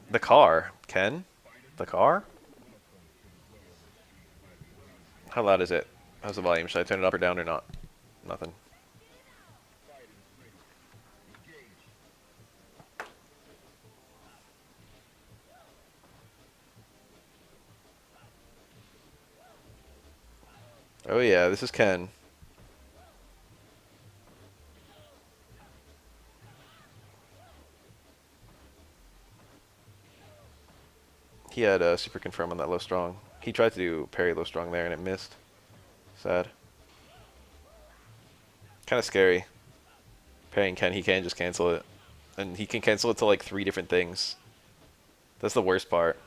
The car. Ken? The car? How loud is it? How's the volume? Should I turn it up or down or not? Nothing. Oh yeah, this is Ken. He had a super confirm on that low strong. He tried to do parry low strong there and it missed. Sad. Kind of scary. Parrying Ken, he can just cancel it. And he can cancel it to like 3 different things. That's the worst part.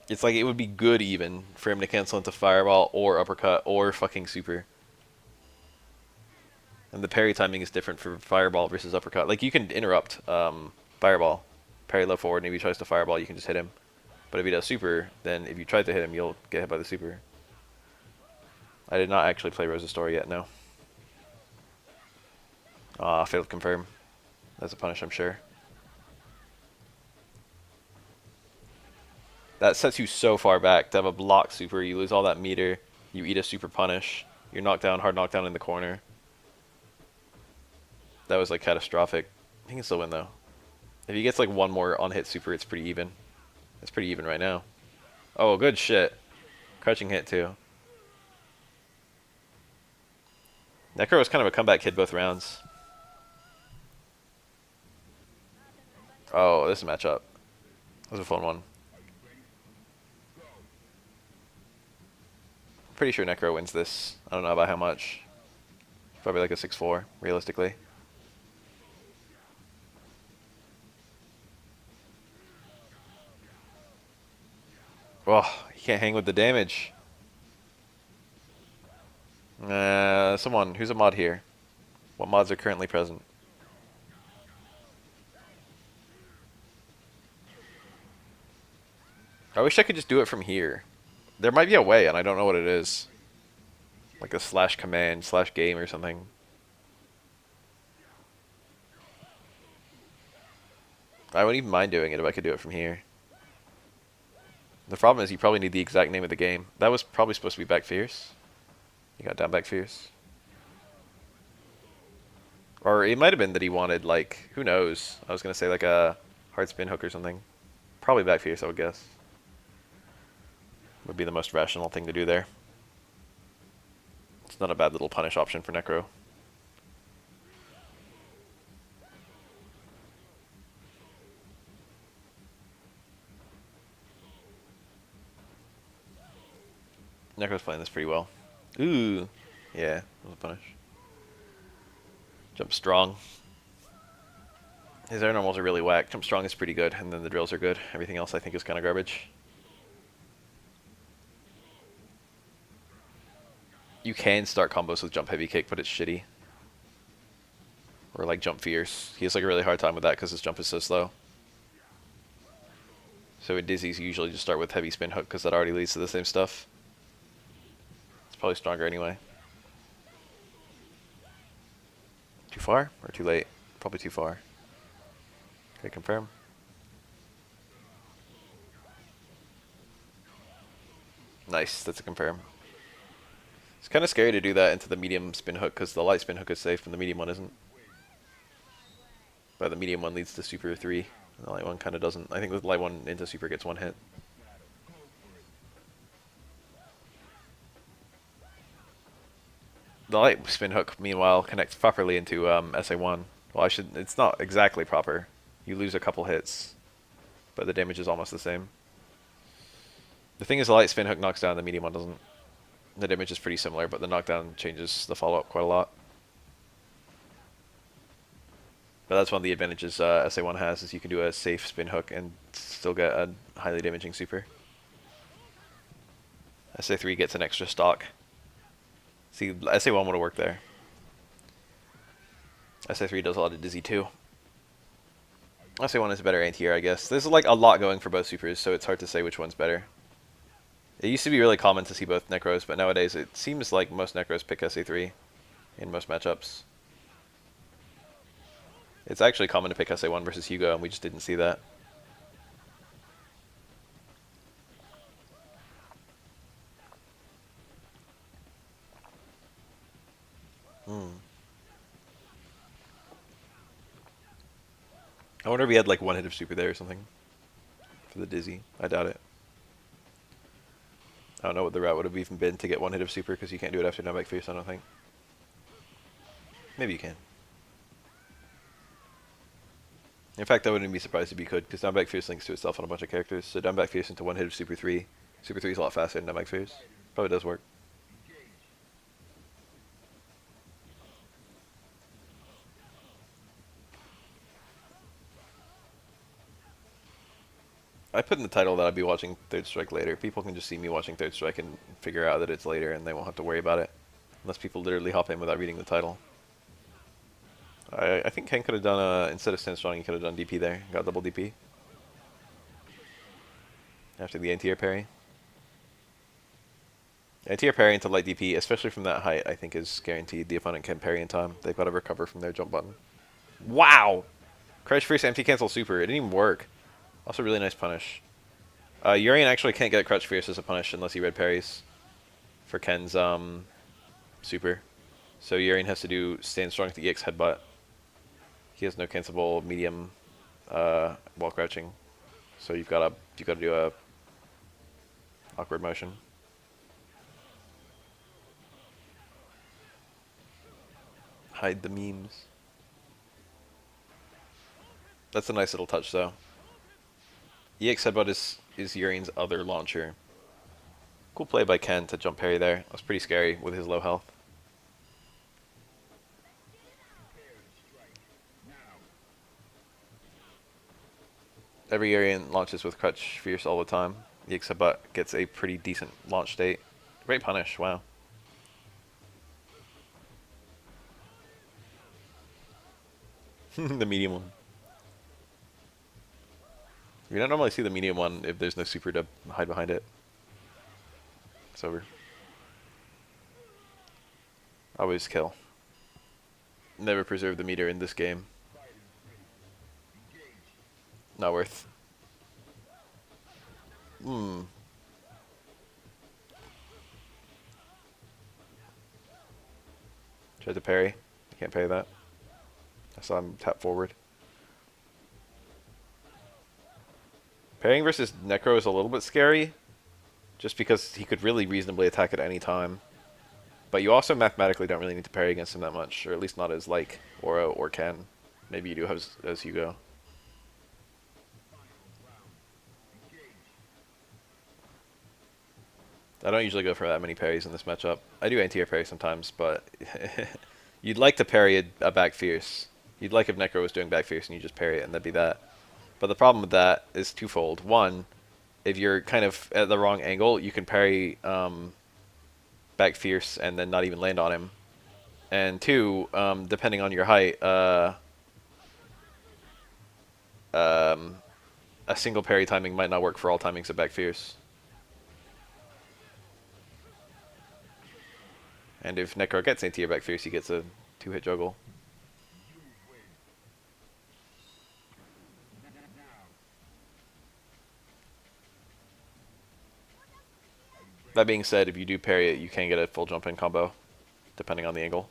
It's like it would be good even for him to cancel into fireball or uppercut or fucking super. And the parry timing is different for fireball versus uppercut. Like you can interrupt fireball, parry low forward, and if he tries to fireball, you can just hit him. But if he does super, then if you try to hit him, you'll get hit by the super. I did not actually play Rose's story yet, no. Failed to confirm. That's a punish, I'm sure. That sets you so far back to have a block super. You lose all that meter. You eat a super punish. You're knocked down, hard knockdown in the corner. That was like catastrophic. He can still win though. If he gets like one more on hit super, it's pretty even. It's pretty even right now. Oh, good shit. Crouching hit too. Necro was kind of a comeback kid both rounds. Oh, this matchup. That was a fun one. Pretty sure Necro wins this. I don't know about how much. Probably like a 6-4, realistically. Oh, he can't hang with the damage. Someone, who's a mod here? What mods are currently present? I wish I could just do it from here. There might be a way, and I don't know what it is. Like a slash command, slash game or something. I wouldn't even mind doing it if I could do it from here. The problem is you probably need the exact name of the game. That was probably supposed to be back fierce. You got down back fierce. Or it might have been that he wanted, like, who knows? I was going to say, like, a hard spin hook or something. Probably back fierce, I would guess. Would be the most rational thing to do there. It's not a bad little punish option for Necro. Necro's playing this pretty well. Ooh. Yeah, that was a punish. Jump strong. His air normals are really whack. Jump strong is pretty good, and then the drills are good. Everything else I think is kind of garbage. You can start combos with jump heavy kick, but it's shitty. Or like jump fierce. He has like a really hard time with that because his jump is so slow. So in dizzies, you usually just start with heavy spin hook because that already leads to the same stuff. It's probably stronger anyway. Too far or too late? Probably too far. Okay, confirm. Nice, that's a confirm. It's kind of scary to do that into the medium spin hook because the light spin hook is safe and the medium one isn't. But the medium one leads to super 3. And the light one kind of doesn't. I think the light one into super gets 1 hit. The light spin hook, meanwhile, connects properly into SA1. Well, it's not exactly proper. You lose a couple hits, but the damage is almost the same. The thing is, the light spin hook knocks down, the medium one doesn't. The damage is pretty similar, but the knockdown changes the follow-up quite a lot. But that's one of the advantages SA1 has, is you can do a safe spin hook and still get a highly damaging super. SA3 gets an extra stock. See, SA1 would have worked there. SA3 does a lot of dizzy too. SA1 is a better anti-air, I guess. There's like a lot going for both supers, so it's hard to say which one's better. It used to be really common to see both Necros, but nowadays it seems like most Necros pick SA3 in most matchups. It's actually common to pick SA1 versus Hugo, and we just didn't see that. I wonder if he had like one hit of super there or something for the dizzy. I doubt it. I don't know what the route would have even been to get one hit of super because you can't do it after down back fierce, I don't think. Maybe you can. In fact, I wouldn't be surprised if you could, because down back fierce links to itself on a bunch of characters. So down back fierce into one hit of super 3. Super 3 is a lot faster than down back fierce. Probably does work. I put in the title that I'd be watching Third Strike later. People can just see me watching Third Strike and figure out that it's later, and they won't have to worry about it. Unless people literally hop in without reading the title. I think Ken could have done, instead of stand strong, he could have done DP there. Got double DP. After the anti-air parry. Anti-air parry into light DP, especially from that height, I think is guaranteed. The opponent can parry in time. They've got to recover from their jump button. Wow! Crouch Fierce empty cancel super. It didn't even work. Also really nice punish. Urien actually can't get Crouch Fierce as a punish unless he red parries for Ken's super. So Urien has to do stand strong to EX headbutt. He has no cancelable medium while crouching. So you've got to do a awkward motion. Hide the memes. That's a nice little touch though. EX headbutt is Urien's other launcher. Cool play by Ken to jump parry there. That was pretty scary with his low health. Every Urien launches with Crutch Fierce all the time. EX headbutt gets a pretty decent launch state. Great punish, wow. The medium one. You don't normally see the medium one if there's no super to hide behind it. It's over. Always kill. Never preserve the meter in this game. Not worth. Tried to parry. I can't parry that. I saw him tap forward. Parrying versus Necro is a little bit scary, just because he could really reasonably attack at any time. But you also mathematically don't really need to parry against him that much, or at least not as like Aura or Ken. Maybe you do as Hugo. I don't usually go for that many parries in this matchup. I do anti-air parry sometimes, but you'd like to parry a back fierce. You'd like if Necro was doing back fierce and you just parry it and that'd be that. But the problem with that is twofold. One, if you're kind of at the wrong angle, you can parry back fierce and then not even land on him. And two, depending on your height, a single parry timing might not work for all timings of back fierce. And if Necro gets anti-air back fierce, he gets a 2-hit juggle. That being said, if you do parry it, you can get a full jump in combo, depending on the angle.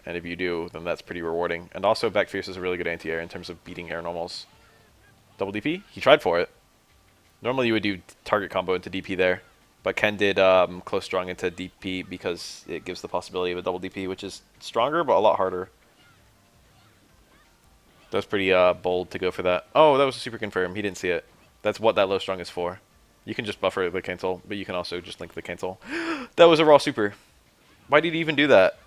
And if you do, then that's pretty rewarding. And also, back fierce is a really good anti-air in terms of beating air normals. Double DP? He tried for it. Normally you would do target combo into DP there, but Ken did close strong into DP because it gives the possibility of a double DP, which is stronger but a lot harder. That was pretty bold to go for that. Oh, that was a super confirm. He didn't see it. That's what that low strong is for. You can just buffer the cancel, but you can also just link the cancel. That was a raw super. Why did he even do that?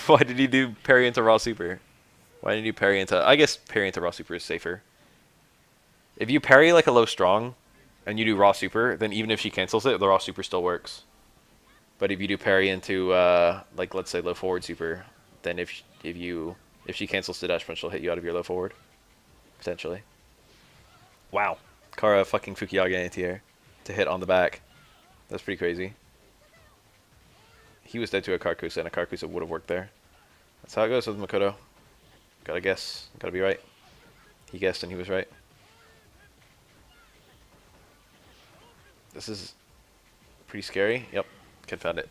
Why did he do parry into raw super? Why didn't you parry into... I guess parry into raw super is safer. If you parry like a low strong and you do raw super, then even if she cancels it, the raw super still works. But if you do parry into like let's say low forward super, then if she cancels the dash punch, she'll hit you out of your low forward potentially. Wow, Kara fucking Fukiage anti-air to hit on the back. That's pretty crazy. He was dead to a Karkusa, and a Karkusa would have worked there. That's how it goes with Makoto. Gotta guess. Gotta be right. He guessed and he was right. This is pretty scary. Yep. Kid found it.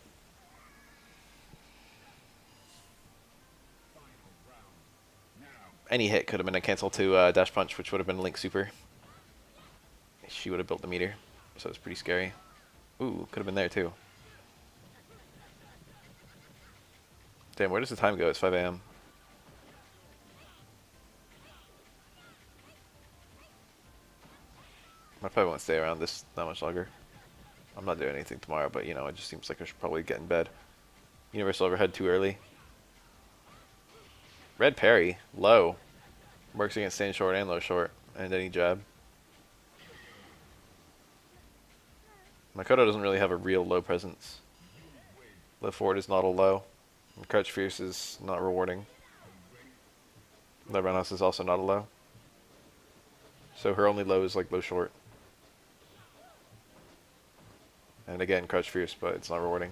Any hit could have been a cancel to dash punch, which would have been Link super. She would have built the meter. So it's pretty scary. Ooh, could have been there too. Damn, where does the time go? It's 5 a.m. I probably won't stay around this that much longer. I'm not doing anything tomorrow, but you know, it just seems like I should probably get in bed. Universal overhead too early. Red parry, low. Works against stand short and low short, and any jab. Makoto doesn't really have a real low presence. Lift forward is not a low. And crouch fierce is not rewarding. The roundhouse is also not a low. So her only low is like low short. And again, crouch fierce, but it's not rewarding.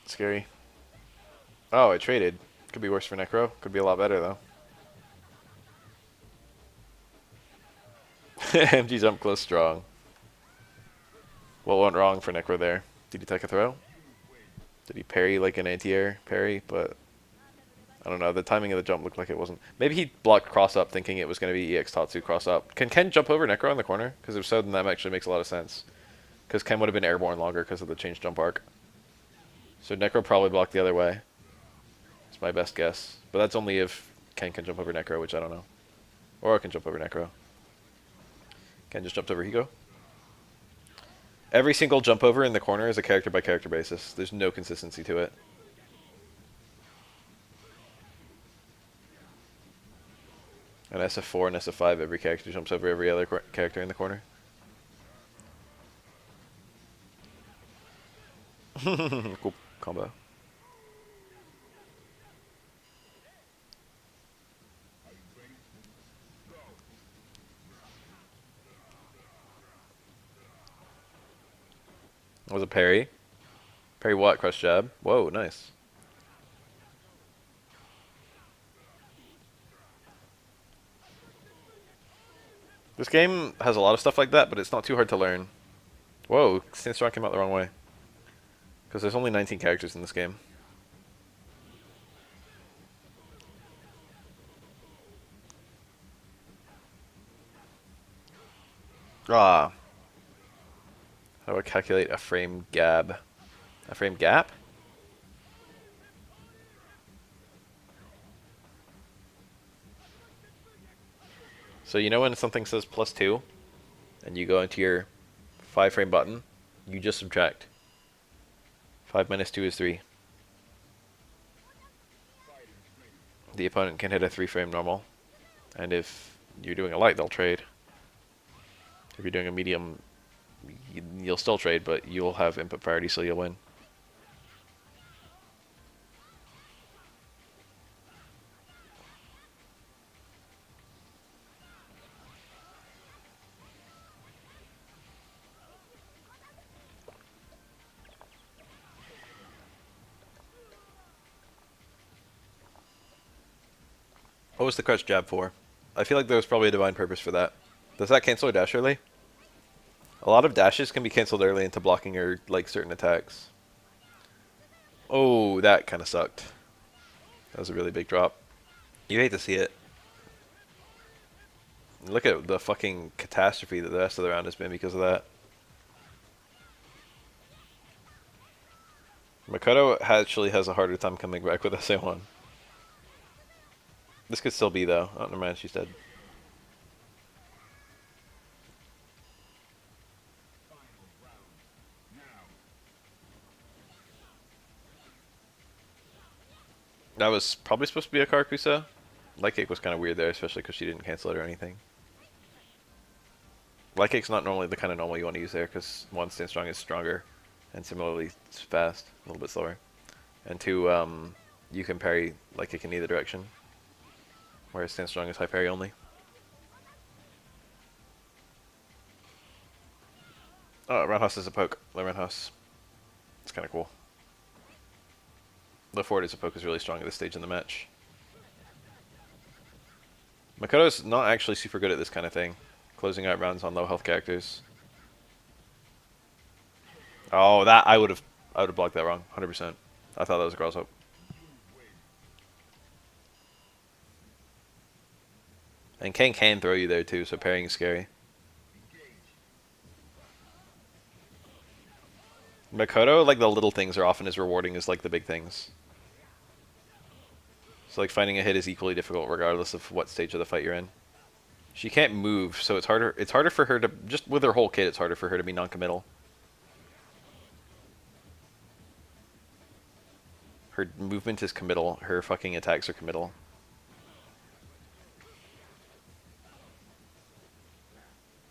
Scary. Oh, I traded. Could be worse for Necro. Could be a lot better, though. MG jump close strong. What went wrong for Necro there? Did he take a throw? Did he parry like an anti-air parry? But I don't know. The timing of the jump looked like it wasn't. Maybe he blocked cross up thinking it was going to be EX Tatsu cross up. Can Ken jump over Necro in the corner? Because if so, then that actually makes a lot of sense. Because Ken would have been airborne longer because of the changed jump arc. So Necro probably blocked the other way. It's my best guess. But that's only if Ken can jump over Necro, which I don't know. Or I can jump over Necro. Ken just jumped over Higo. Every single jump over in the corner is a character by character basis. There's no consistency to it. In SF4 and SF5, every character jumps over every other character in the corner. Cool combo. Was a parry. Parry what? Crush jab. Whoa, nice. This game has a lot of stuff like that, but it's not too hard to learn. Whoa, Stand Strong came out the wrong way. Because there's only 19 characters in this game. Ah. How do I calculate a frame gap? A frame gap? So you know when something says +2, and you go into your 5 frame button, you just subtract. 5 minus 2 is 3. The opponent can hit a 3 frame normal. And if you're doing a light, they'll trade. If you're doing a medium, you'll still trade, but you'll have input priority, so you'll win. What was the crouch jab for? I feel like there was probably a divine purpose for that. Does that cancel a dash early? A lot of dashes can be cancelled early into blocking or like certain attacks. Oh, that kind of sucked. That was a really big drop. You hate to see it. Look at the fucking catastrophe that the rest of the round has been because of that. Makoto actually has a harder time coming back with SA1. This could still be though. Oh, never mind, she's dead. That was probably supposed to be a Karakusa. Light kick was kind of weird there, especially because she didn't cancel it or anything. Light kick's not normally the kind of normal you want to use there, because one, stand strong is stronger, and similarly it's fast, a little bit slower. And two, you can parry light kick in either direction, whereas stand strong is high parry only. Oh, roundhouse is a poke. Low roundhouse. It's kind of cool. Low forward is a poke is really strong at this stage in the match. Makoto's not actually super good at this kind of thing, closing out rounds on low health characters. Oh, that I would have blocked that wrong, 100%. I thought that was a cross up. And Kane can throw you there too, so parrying is scary. Makoto, like the little things are often as rewarding as like the big things. So like finding a hit is equally difficult regardless of what stage of the fight you're in. She can't move, so it's harder for her to, just with her whole kit, it's harder for her to be non-committal. Her movement is committal, her fucking attacks are committal.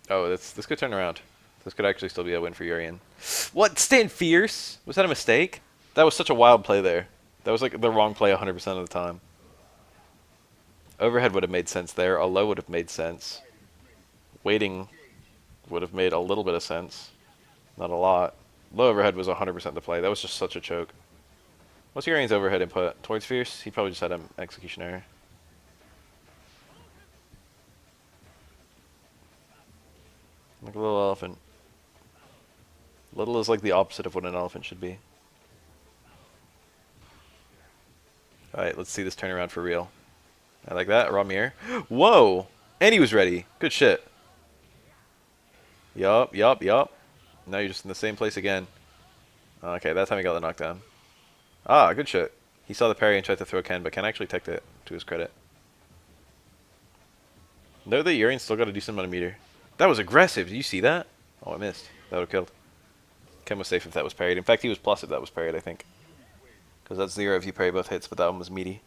Oh, this could turn around. This could actually still be a win for Urien. What? Stand fierce? Was that a mistake? That was such a wild play there. That was like the wrong play 100% of the time. Overhead would have made sense there. A low would have made sense. Waiting would have made a little bit of sense. Not a lot. Low overhead was 100% the play. That was just such a choke. What's Urien's overhead input? Towards fierce? He probably just had an execution error. Like a little elephant. Little is like the opposite of what an elephant should be. Alright, let's see this turnaround for real. I like that. Raw mirror. Whoa! And he was ready. Good shit. Yup. Now you're just in the same place again. Okay, that time he got the knockdown. Ah, good shit. He saw the parry and tried to throw Ken, but Ken actually teched it, to his credit. Note that Urien still got a decent amount of meter. That was aggressive. Did you see that? Oh, I missed. That would have killed. Ken was safe if that was parried. In fact, he was plus if that was parried, I think. Because that's 0 if you parry both hits, but that one was meaty.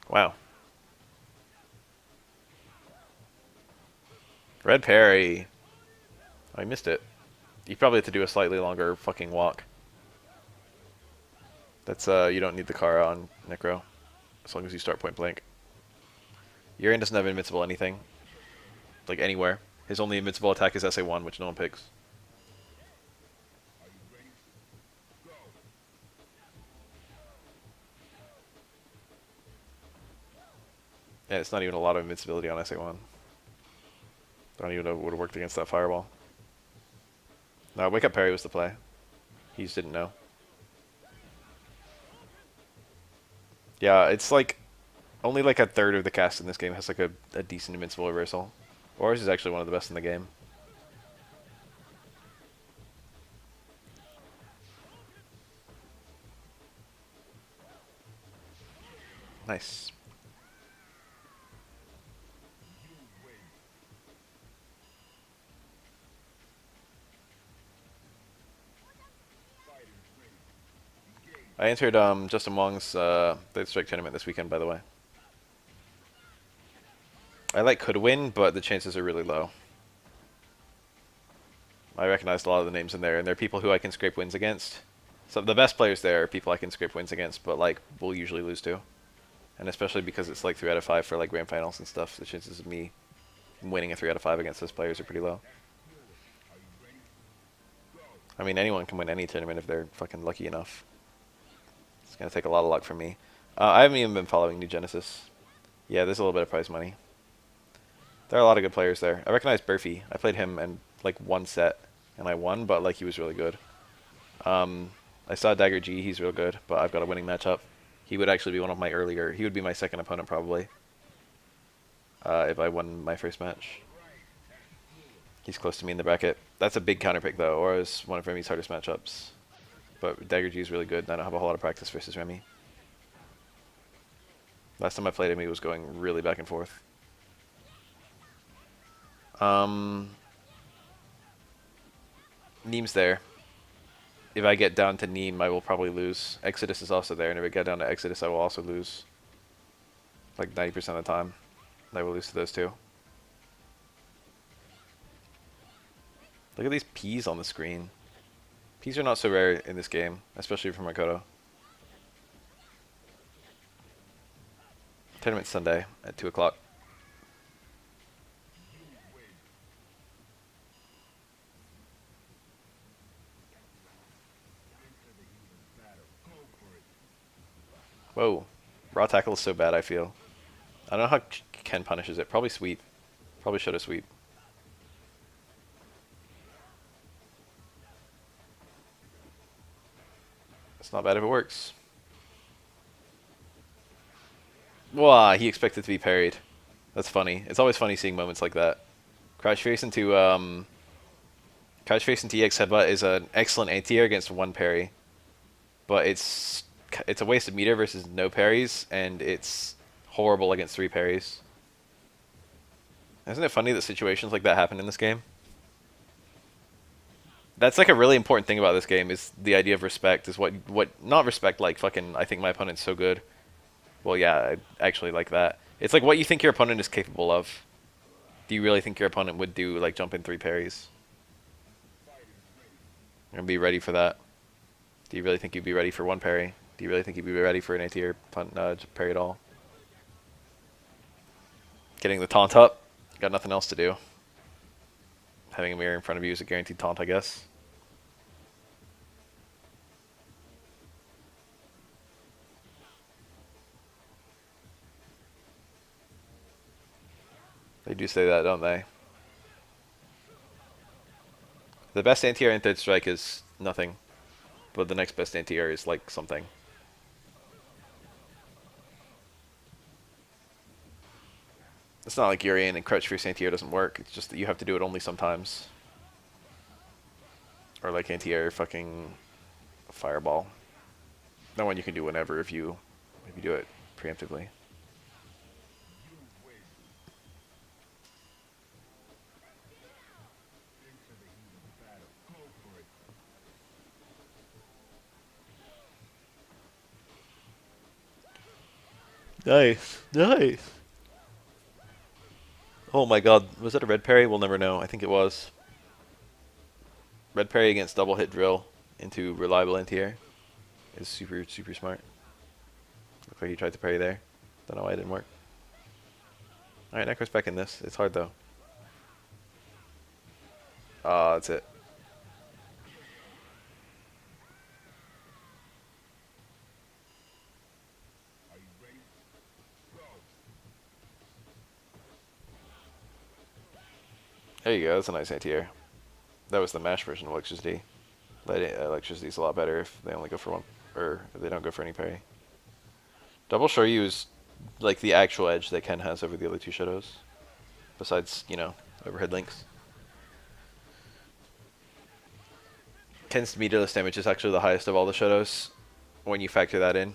Wow. Red parry. Oh, I missed it. You probably have to do a slightly longer fucking walk. That's, you don't need the car on Necro. As long as you start point blank. Urien doesn't have invincible anything. Like, anywhere. His only invincible attack is SA1, which no one picks. Yeah, it's not even a lot of invincibility on SA1. I don't even know what would have worked against that fireball. No, wake up parry was the play. He just didn't know. Yeah, it's like only like a third of the cast in this game has like a decent invincible reversal. Ours is actually one of the best in the game. Nice. I entered Justin Wong's Third Strike tournament this weekend, by the way. I like could win, but the chances are really low. I recognized a lot of the names in there, and they're people who I can scrape wins against. So the best players there are people I can scrape wins against, but like we'll usually lose to. And especially because it's like 3 out of 5 for like grand finals and stuff, the chances of me winning a 3 out of 5 against those players are pretty low. I mean, anyone can win any tournament if they're fucking lucky enough. It's gonna take a lot of luck from me. I haven't even been following New Genesis. Yeah, there's a little bit of prize money. There are a lot of good players there. I recognize Burfy. I played him in like one set, and I won, but like he was really good. I saw Dagger G. He's real good, but I've got a winning matchup. He would actually be one of my earlier. He would be my second opponent probably. If I won my first match. He's close to me in the bracket. That's a big counterpick though, or is one of Remy's hardest matchups. But Dagger G is really good, and I don't have a whole lot of practice versus Remy. Last time I played him, he was going really back and forth. Neem's there. If I get down to Neem, I will probably lose. Exodus is also there, and if I get down to Exodus, I will also lose. like 90% of the time. I will lose to those two. Look at these P's on the screen. P's are not so rare in this game, especially for Makoto. Tournament Sunday at 2 o'clock. Whoa. Raw tackle is so bad, I feel. I don't know how Ken punishes it. Probably sweep. Probably should have sweep. It's not bad if it works. Wow, he expected to be parried. That's funny. It's always funny seeing moments like that. Crouch face into EX headbutt is an excellent anti-air against one parry, but it's a wasted meter versus no parries, and it's horrible against 3 parries. Isn't it funny that situations like that happen in this game? That's like a really important thing about this game is the idea of respect. Is what not respect like fucking I think my opponent's so good. Well, yeah, I actually like that. It's like what you think your opponent is capable of. Do you really think your opponent would do like jump in 3 parries? And be ready for that. Do you really think you'd be ready for 1 parry? Do you really think you'd be ready for an anti-air parry at all? Getting the taunt up. Got nothing else to do. Having a mirror in front of you is a guaranteed taunt, I guess. They do say that, don't they? The best anti-air in third strike is nothing, but the next best anti-air is like something. It's not like Urien and crouch fierce anti-air doesn't work. It's just that you have to do it only sometimes. Or like anti-air fucking fireball. That one you can do whenever if you do it preemptively. Nice, nice. Oh my god, was that a red parry? We'll never know. I think it was. Red parry against double hit drill into reliable anti-air is super, super smart. Looks like he tried to parry there. Don't know why it didn't work. Alright, Necro's back in this. It's hard though. Ah, that's it. There you go, that's a nice anti-air. That was the mash version of electricity. Electricity's a lot better if they only go for one, or if they don't go for any parry. Double Shoryu is like the actual edge that Ken has over the other 2 shadows. Besides, you know, overhead links. Ken's meterless damage is actually the highest of all the shadows when you factor that in.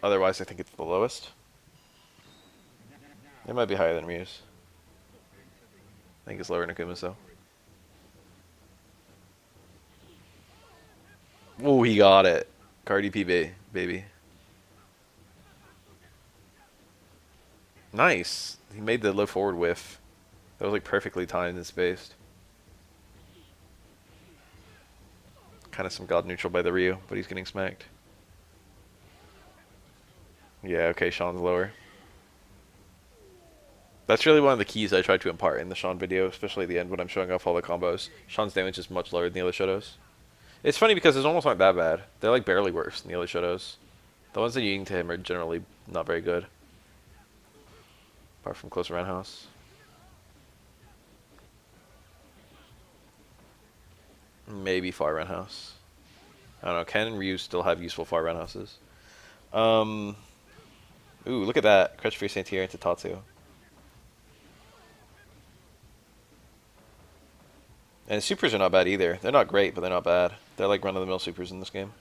Otherwise, I think it's the lowest. It might be higher than Ryu's. I think it's lower than Akuma's though. Oh, he got it. Cardi P baby. Nice. He made the low forward whiff. That was like perfectly timed and spaced. Kind of some god neutral by the Ryu, but he's getting smacked. Yeah, okay, Sean's lower. That's really one of the keys I tried to impart in the Sean video, especially at the end when I'm showing off all the combos. Sean's damage is much lower than the other shadows. It's funny because his almost aren't that bad. They're like barely worse than the other shadows. The ones that you eating to him are generally not very good. Apart from close roundhouse. Maybe far roundhouse. I don't know. Ken and Ryu still have useful far roundhouses. Ooh, look at that. Crouch free Santier into Tatsu. And supers are not bad either. They're not great, but they're not bad. They're like run-of-the-mill supers in this game.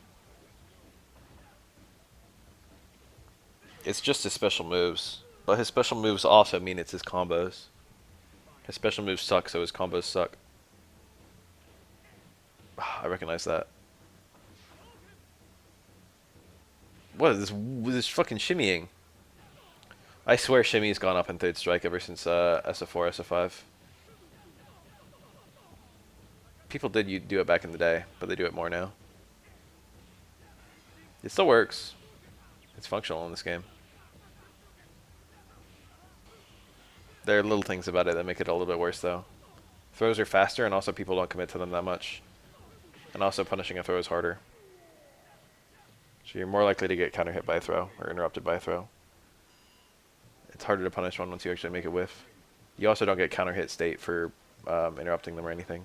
It's just his special moves. But his special moves also mean it's his combos. His special moves suck, so his combos suck. I recognize that. What is this fucking shimmying? I swear Shimmy's gone up in third strike ever since SF4, SF5. People did do it back in the day, but they do it more now. It still works. It's functional in this game. There are little things about it that make it a little bit worse, though. Throws are faster, and also people don't commit to them that much. And also punishing a throw is harder. So you're more likely to get counter hit by a throw, or interrupted by a throw. It's harder to punish one once you actually make it whiff. You also don't get counter hit state for interrupting them or anything.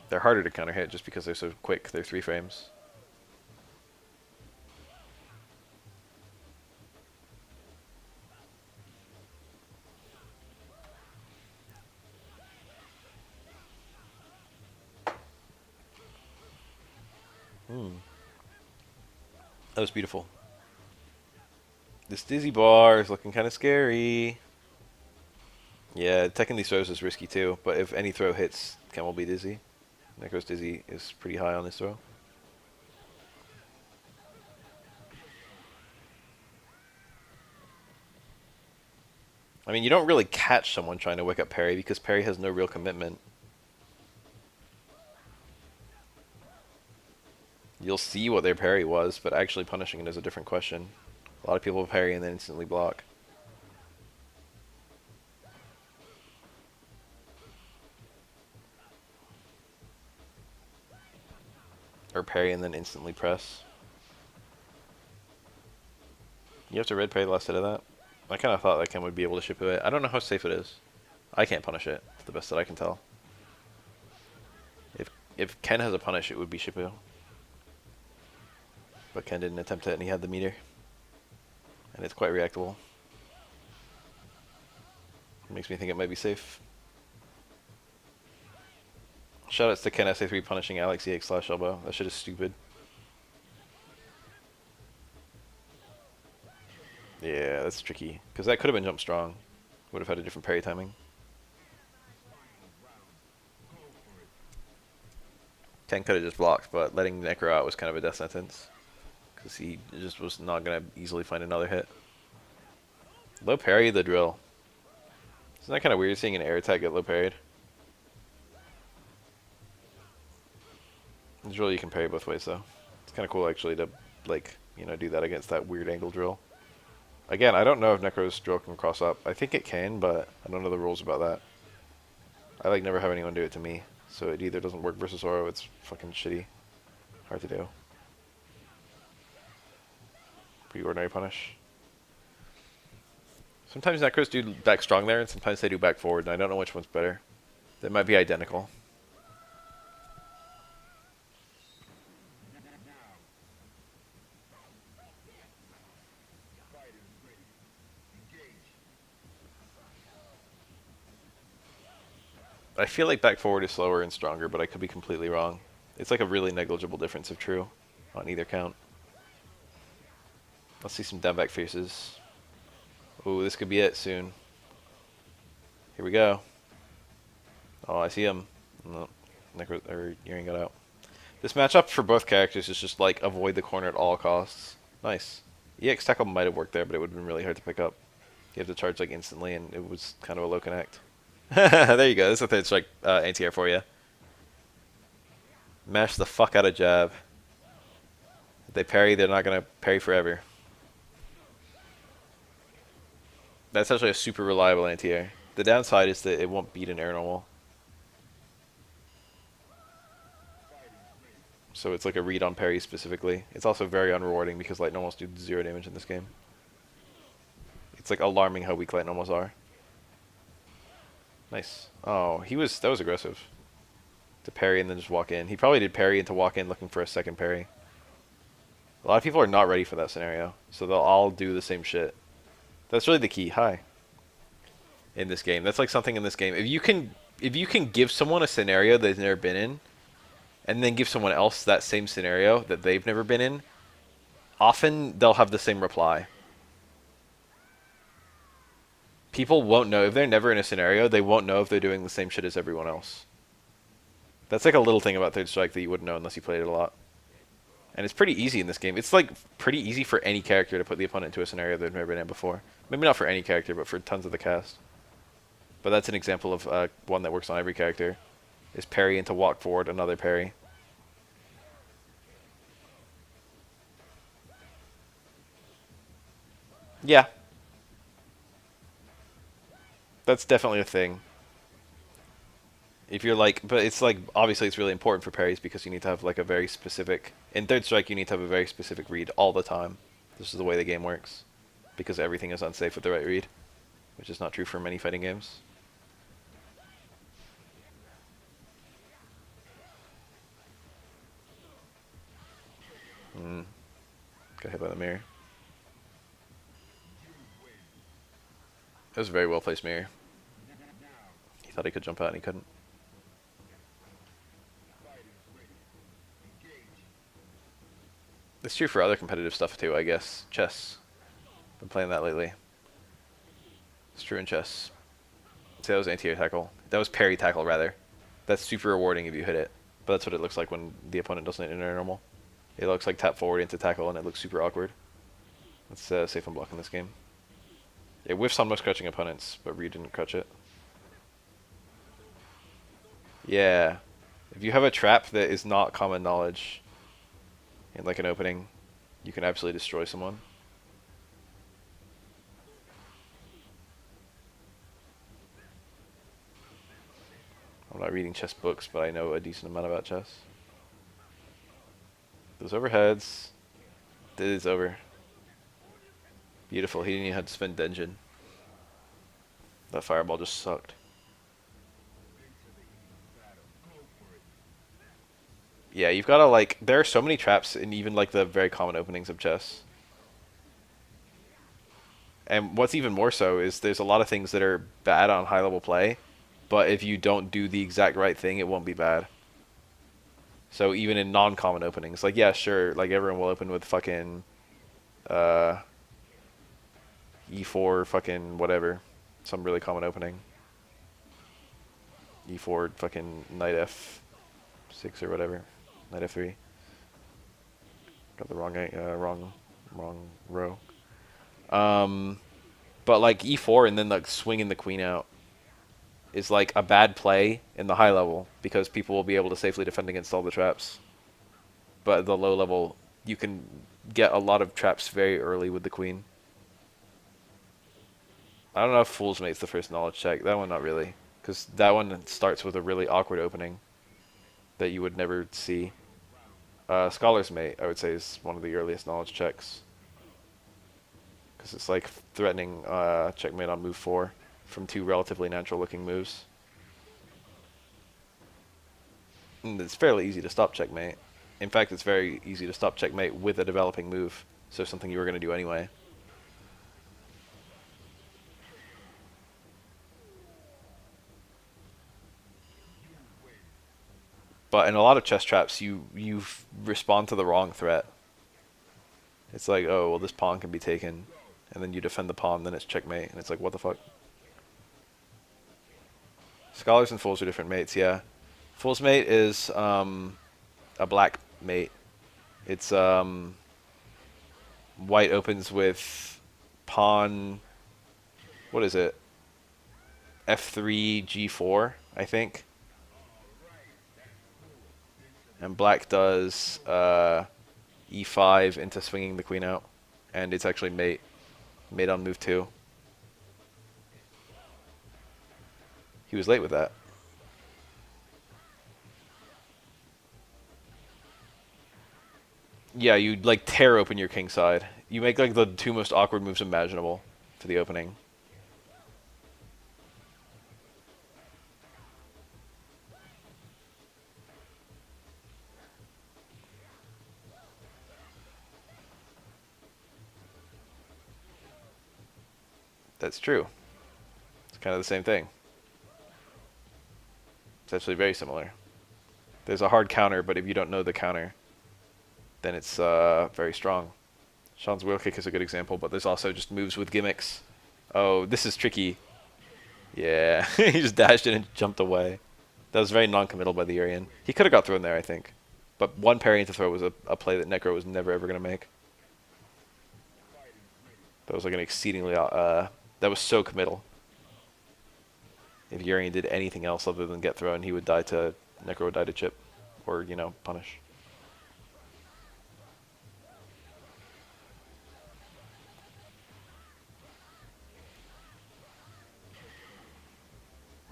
They're harder to counter hit just because they're so quick. They're 3 frames. That was beautiful. This dizzy bar is looking kind of scary. Yeah, taking these throws is risky too, but if any throw hits, Ken will be dizzy. Necro's dizzy is pretty high on this throw. I mean, you don't really catch someone trying to wake up parry because parry has no real commitment. You'll see what their parry was, but actually punishing it is a different question. A lot of people parry and then instantly block. Or parry and then instantly press. You have to red parry the last hit of that? I kind of thought that Ken would be able to ship it. I don't know how safe it is. I can't punish it, to the best that I can tell. If Ken has a punish, it would be Shippu. But Ken didn't attempt it, and he had the meter. And it's quite reactable. It makes me think it might be safe. Shoutouts to Ken SA3 punishing Alex EX / elbow. That shit is stupid. Yeah, that's tricky. Because that could have been jump strong. Would have had a different parry timing. Ken could have just blocked, but letting Necro out was kind of a death sentence. Because he just was not going to easily find another hit. Low parry the drill. Isn't that kind of weird seeing an air attack get low parried? This drill you can parry both ways though. It's kind of cool actually to, like, you know, do that against that weird angle drill. Again, I don't know if Necro's drill can cross up. I think it can, but I don't know the rules about that. I like never have anyone do it to me. So it either doesn't work versus Oro, it's fucking shitty. Hard to do. Pretty ordinary punish. Sometimes Necros do back strong there, and sometimes they do back forward, and I don't know which one's better. They might be identical. I feel like back forward is slower and stronger, but I could be completely wrong. It's like a really negligible difference if true on either count. Let's see some down back faces. Ooh, this could be it soon. Here we go. Oh, I see him. No, Necro or Urien got out. This matchup for both characters is just like avoid the corner at all costs. Nice. EX tackle might have worked there, but it would have been really hard to pick up. You have to charge like instantly, and it was kind of a low connect. There you go. That's a third strike anti-air for you. Mash the fuck out of jab. If they parry, they're not going to parry forever. That's actually a super reliable anti-air. The downside is that it won't beat an air normal. So it's like a read on parry specifically. It's also very unrewarding because light normals do 0 damage in this game. It's like alarming how weak light normals are. Nice. Oh, that was aggressive. To parry and then just walk in. He probably did parry and to walk in looking for a second parry. A lot of people are not ready for that scenario, so they'll all do the same shit. That's really the key. Hi. In this game. That's like something in this game. If you can give someone a scenario they've never been in, and then give someone else that same scenario that they've never been in, often they'll have the same reply. People won't know. If they're never in a scenario, they won't know if they're doing the same shit as everyone else. That's like a little thing about third strike that you wouldn't know unless you played it a lot. And it's pretty easy in this game. It's like pretty easy for any character to put the opponent into a scenario they've never been in before. Maybe not for any character, but for tons of the cast. But that's an example of one that works on every character. Is parry into walk forward, another parry. Yeah, that's definitely a thing. If you're like, but it's like, obviously it's really important for parries because you need to have like a very specific, in Third Strike you need to have a very specific read all the time. This is the way the game works. Because everything is unsafe with the right read. Which is not true for many fighting games. Got hit by the mirror. It was a very well placed mirror. He thought he could jump out and he couldn't. It's true for other competitive stuff too, I guess. Chess. Been playing that lately. It's true in chess. See, that was anti-air tackle. That was parry tackle, rather. That's super rewarding if you hit it. But that's what it looks like when the opponent doesn't hit inner normal. It looks like tap forward into tackle, and it looks super awkward. That's safe and block in this game. It whiffs on most crouching opponents, but Ryu didn't crouch it. Yeah. If you have a trap that is not common knowledge, in like an opening, you can absolutely destroy someone. I'm not reading chess books, but I know a decent amount about chess. Those overheads. It is over. Beautiful. He didn't even have to spend Denjin. That fireball just sucked. Yeah, you've got to like. There are so many traps in even like the very common openings of chess. And what's even more so is there's a lot of things that are bad on high level play, but if you don't do the exact right thing, it won't be bad. So even in non-common openings, like yeah, sure, like everyone will open with fucking uh, E4 fucking whatever, some really common opening. E4 fucking knight F6 or whatever, knight F3. Got the wrong row. But like E4 and then like swinging the queen out is like a bad play in the high level because people will be able to safely defend against all the traps. But at the low level, you can get a lot of traps very early with the queen. I don't know if Fool's Mate's the first knowledge check. That one, not really. Because that one starts with a really awkward opening that you would never see. Scholar's Mate, I would say, is one of the earliest knowledge checks. Because it's like threatening checkmate on move 4 from 2 relatively natural looking moves. And it's fairly easy to stop checkmate. In fact, it's very easy to stop checkmate with a developing move. So something you were going to do anyway. But in a lot of chess traps, you respond to the wrong threat. It's like, oh, well, this pawn can be taken. And then you defend the pawn, then it's checkmate. And it's like, what the fuck? Scholars and Fools are different mates, yeah. Fool's Mate is a black mate. It's white opens with pawn, what is it? F3, G4, I think. And black does E5 into swinging the queen out. And it's actually mate. Mate on move 2. He was late with that. Yeah, you like tear open your king side. You make like the 2 most awkward moves imaginable for the opening. That's true. It's kind of the same thing. It's actually very similar. There's a hard counter, but if you don't know the counter, then it's very strong. Sean's wheel kick is a good example, but there's also just moves with gimmicks. Oh, this is tricky. Yeah, he just dashed in and jumped away. That was very non-committal by the Urien. He could have got thrown there, I think. But one parry into throw was a play that Necro was never ever going to make. That was like an exceedingly that was so committal. If Urien did anything else other than get thrown, he would die to Necro would die to chip, or punish.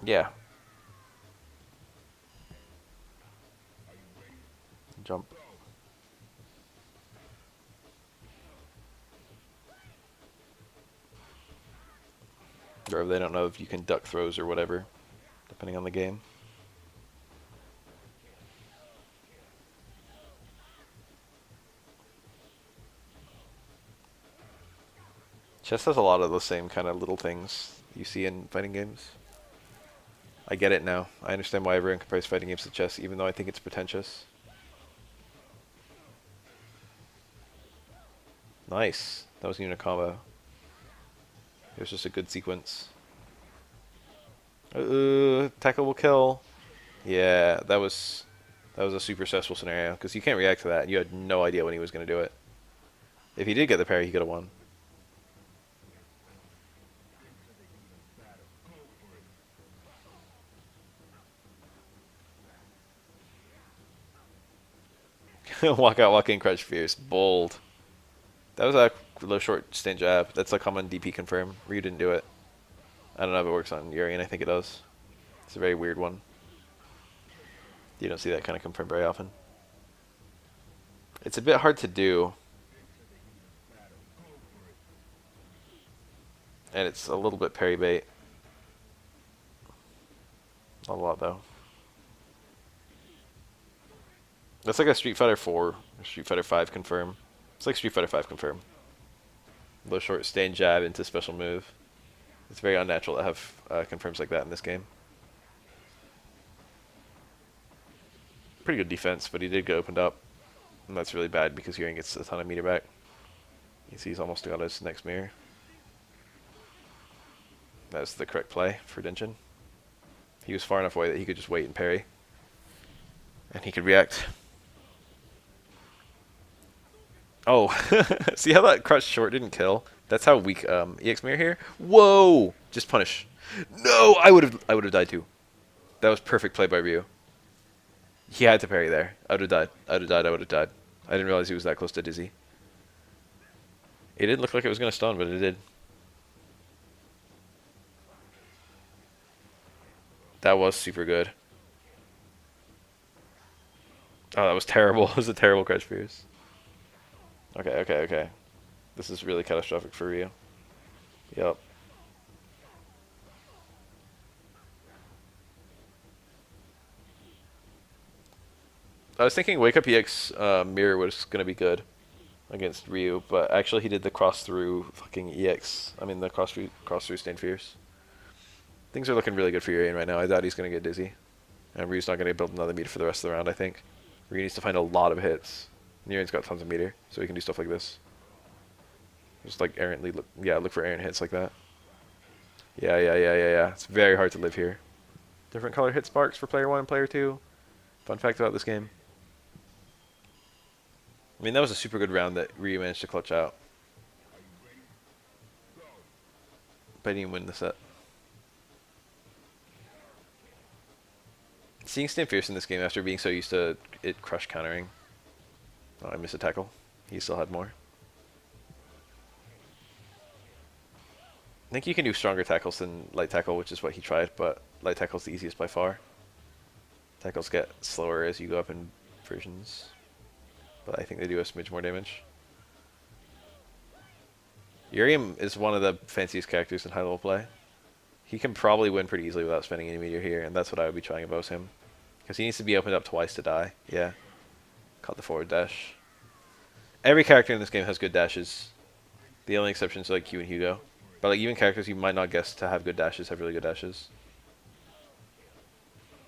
Yeah. Jump. Or they don't know if you can duck throws or whatever, depending on the game. Chess has a lot of the same kind of little things you see in fighting games. I get it now. I understand why everyone compares fighting games to chess, even though I think it's pretentious. Nice. That wasn't even a combo. It was just a good sequence. Tackle will kill. Yeah, that was a super stressful scenario because you can't react to that. You had no idea when he was going to do it. If he did get the parry, he could have won. Walk out, walk in, crouch fierce. Bold. That was a low short stand jab. That's a common DP confirm. Ryu didn't do it. I don't know if it works on Urien. I think it does. It's a very weird one. You don't see that kind of confirm very often. It's a bit hard to do. And it's a little bit parry bait. Not a lot though. That's like a Street Fighter 4 or Street Fighter 5 confirm. It's like Street Fighter 5 confirm. Low short stand jab into special move. It's very unnatural to have confirms like that in this game. Pretty good defense, but he did get opened up. And that's really bad because Urien gets a ton of meter back. You see he's almost got his next mirror. That's the correct play for Dinshin. He was far enough away that he could just wait and parry. And he could react. Oh, see how that crouch short didn't kill? That's how weak EX mirror here. Whoa! Just punish. No, I would have died too. That was perfect play by Ryu. He had to parry there. I would have died. I would have died. I would have died. I didn't realize he was that close to Dizzy. It didn't look like it was going to stun, but it did. That was super good. Oh, that was terrible. It was a terrible crouch fierce. Okay. This is really catastrophic for Ryu. Yep. I was thinking Wake Up EX mirror was going to be good against Ryu, but actually he did the cross through fucking EX. I mean the cross through stand fierce. Things are looking really good for Urien right now. I doubt he's going to get Dizzy. And Ryu's not going to build another meter for the rest of the round, I think. Ryu needs to find a lot of hits. Urien's got tons of meter, so he can do stuff like this. Just like errantly look for errant hits like that. Yeah. It's very hard to live here. Different color hit sparks for player 1 and player 2. Fun fact about this game. I mean, that was a super good round that Ryu managed to clutch out. But he didn't win the set. Seeing Stand Fierce in this game after being so used to it crush countering. Oh, I missed a tackle. He still had more. I think you can do stronger tackles than light tackle, which is what he tried, but light tackle's the easiest by far. Tackles get slower as you go up in versions, but I think they do a smidge more damage. Urien is one of the fanciest characters in high level play. He can probably win pretty easily without spending any meter here, and that's what I would be trying to boast him. Because he needs to be opened up twice to die. Yeah. Caught the forward dash. Every character in this game has good dashes. The only exceptions are like Q and Hugo. But like even characters you might not guess to have good dashes have really good dashes.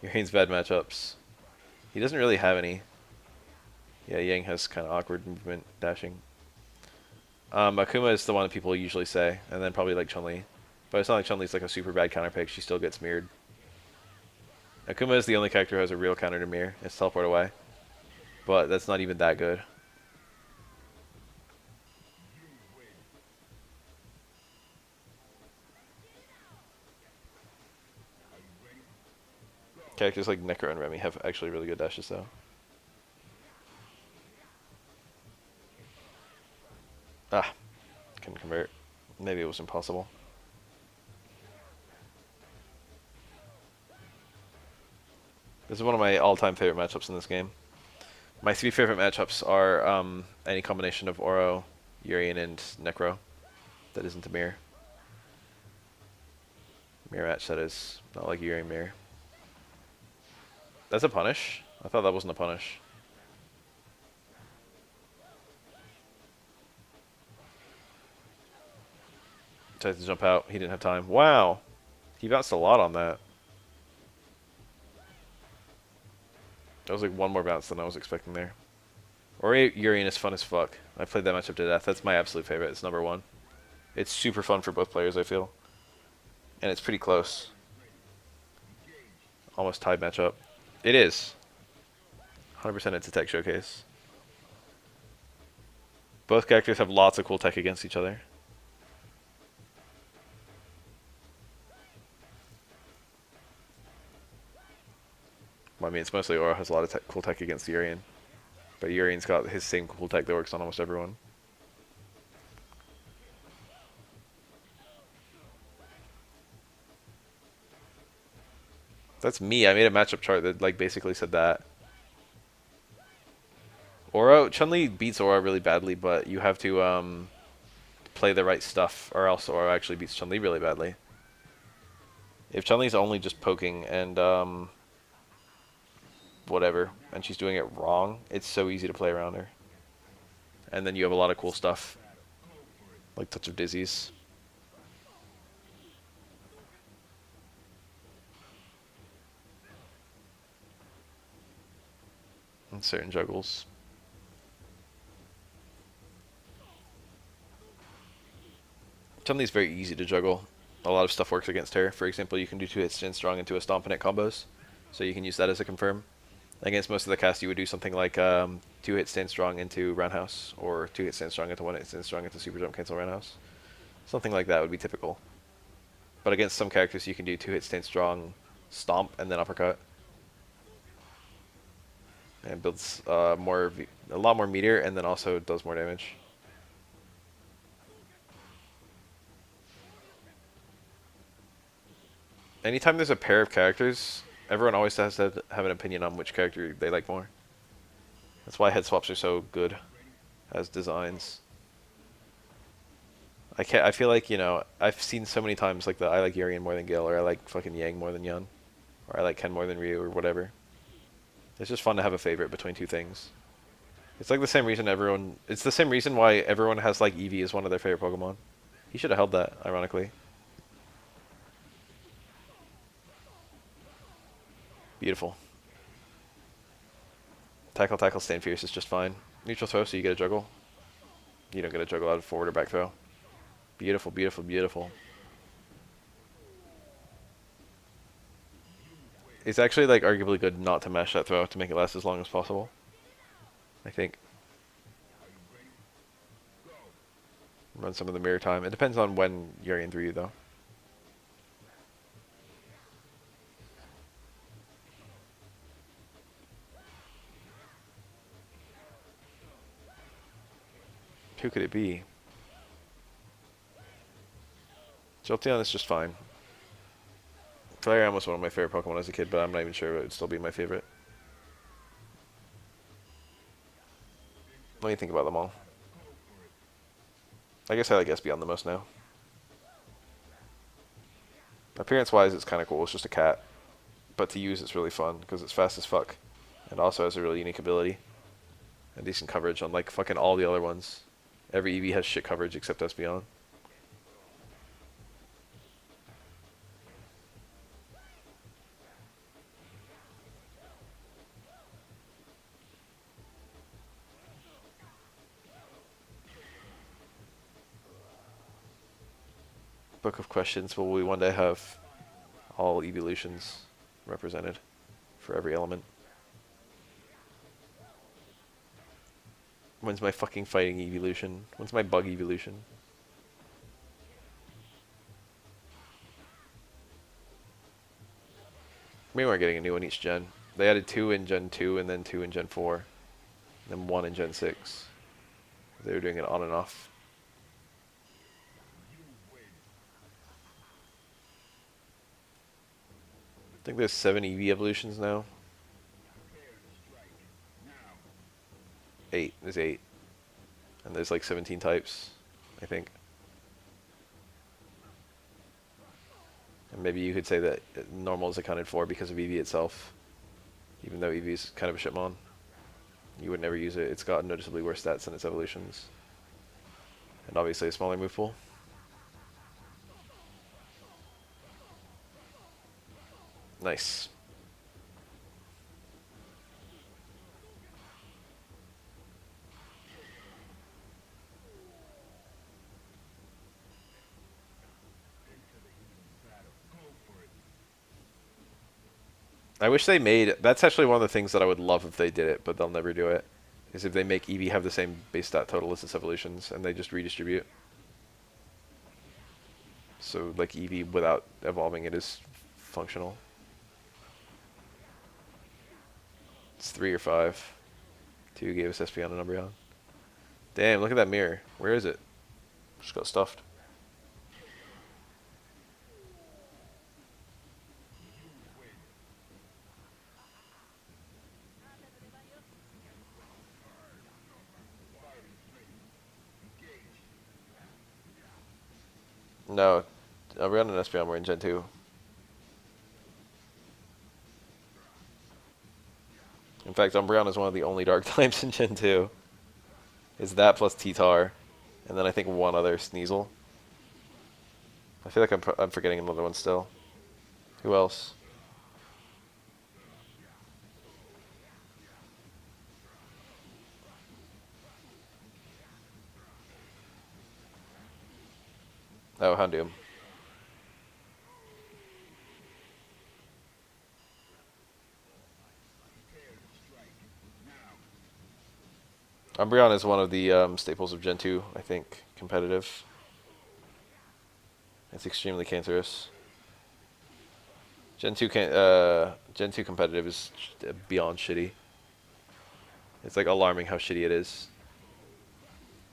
Urien's bad matchups. He doesn't really have any. Yeah, Yang has kind of awkward movement dashing. Akuma is the one that people usually say, and then probably like Chun-Li. But it's not like Chun-Li's like a super bad counter pick, she still gets mirrored. Akuma is the only character who has a real counter to mirror. It's teleport away. but that's not even that good. Characters like Necro and Remy have actually really good dashes though. Ah, couldn't convert. Maybe it was impossible. This is one of my all-time favorite matchups in this game. My three favorite matchups are any combination of Oro, Urien, and Necro that isn't a mirror. Mirror match, that is. Not like Urien mirror. That's a punish? I thought that wasn't a punish. Tried to jump out. He didn't have time. Wow! He bounced a lot on that. That was like one more bounce than I was expecting there. Ori Urien is fun as fuck. I played that matchup to death. That's my absolute favorite. It's number one. It's super fun for both players, I feel. And it's pretty close. Almost tied matchup. It is. 100% it's a tech showcase. Both characters have lots of cool tech against each other. Well, I mean, it's mostly Aura has a lot of cool tech against Urien. But Urien's got his same cool tech that works on almost everyone. That's me. I made a matchup chart that like basically said that. Aura, Chun-Li beats Aura really badly, but you have to play the right stuff, or else Aura actually beats Chun-Li really badly. If Chun-Li's only just poking and whatever, and she's doing it wrong, it's so easy to play around her. And then you have a lot of cool stuff, like Touch of Dizzy's. And certain juggles. Chun-Li's very easy to juggle. A lot of stuff works against her. For example, you can do 2-hit stand strong into a stomp and it combos. So you can use that as a confirm. Against most of the cast, you would do something like 2-hit stand strong into roundhouse, or 2-hit stand strong into 1-hit stand strong into super jump cancel roundhouse. Something like that would be typical. But against some characters, you can do 2-hit stand strong, stomp, and then uppercut. And builds a lot more meter, and then also does more damage. Anytime there's a pair of characters, everyone always has to have an opinion on which character they like more. That's why head swaps are so good as designs. I feel like, you know, I've seen so many times like I like Urien more than Gil, or I like fucking Yang more than Yun, or I like Ken more than Ryu, or whatever. It's just fun to have a favorite between two things. It's like the same reason it's the same reason why everyone has like Eevee as one of their favorite Pokemon. He should have held that, ironically. Beautiful. Tackle, tackle, stand fierce is just fine. Neutral throw, so you get a juggle. You don't get a juggle out of forward or back throw. Beautiful, beautiful, beautiful. It's actually like arguably good not to mash that throw to make it last as long as possible, I think. Run some of the mirror time. It depends on when you're in through you, though. Who could it be? Jolteon is just fine. Flareon was one of my favorite Pokemon as a kid, but I'm not even sure it would still be my favorite. Let me think about them all. I guess I like Espeon the most now. Appearance-wise, it's kind of cool. It's just a cat. But to use, it's really fun, because it's fast as fuck. And also has a really unique ability. And decent coverage, unlike fucking all the other ones. Every Eevee has shit coverage except Espeon. Book of Questions. Will we one day have all evolutions represented for every element? When's my fucking fighting evolution? When's my bug evolution? We weren't getting a new one each gen. They added 2 in Gen 2 and then 2 in Gen 4. And then 1 in Gen 6. They were doing it on and off. I think there's 7 EV evolutions now. 8. There's 8. And there's like 17 types, I think. And maybe you could say that normal is accounted for because of EV itself. Even though EV is kind of a shitmon. You would never use it. It's got noticeably worse stats than its evolutions. And obviously a smaller move pool. Nice. I wish they made... That's actually one of the things that I would love if they did it, but they'll never do it. Is if they make Eevee have the same base stat total as its evolutions, and they just redistribute. So, like, Eevee without evolving it is functional. It's 3 or 5. 2 gave us SP on an Umbreon. Damn, look at that mirror. Where is it? Just got stuffed. No, Umbreon and Espeon were in Gen 2. In fact, Umbreon is one of the only dark types in Gen 2. Is that plus T-Tar, and then I think one other Sneasel. I feel like I'm forgetting another one still. Who else? Oh, Houndoom. Umbreon is one of the staples of Gen 2, I think, competitive. It's extremely cancerous. Gen 2 Gen 2 competitive is beyond shitty. It's like alarming how shitty it is.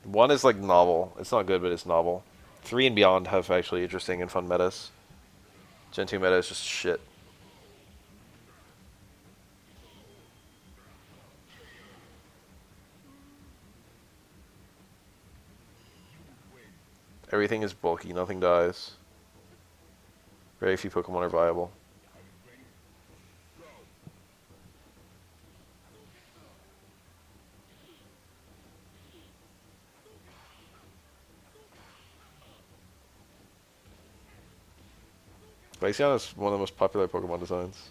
1 is like novel. It's not good, but it's novel. 3 and beyond have actually interesting and fun metas. Gen 2 meta is just shit. Everything is bulky, nothing dies. Very few Pokemon are viable. Glaceon is one of the most popular Pokemon designs.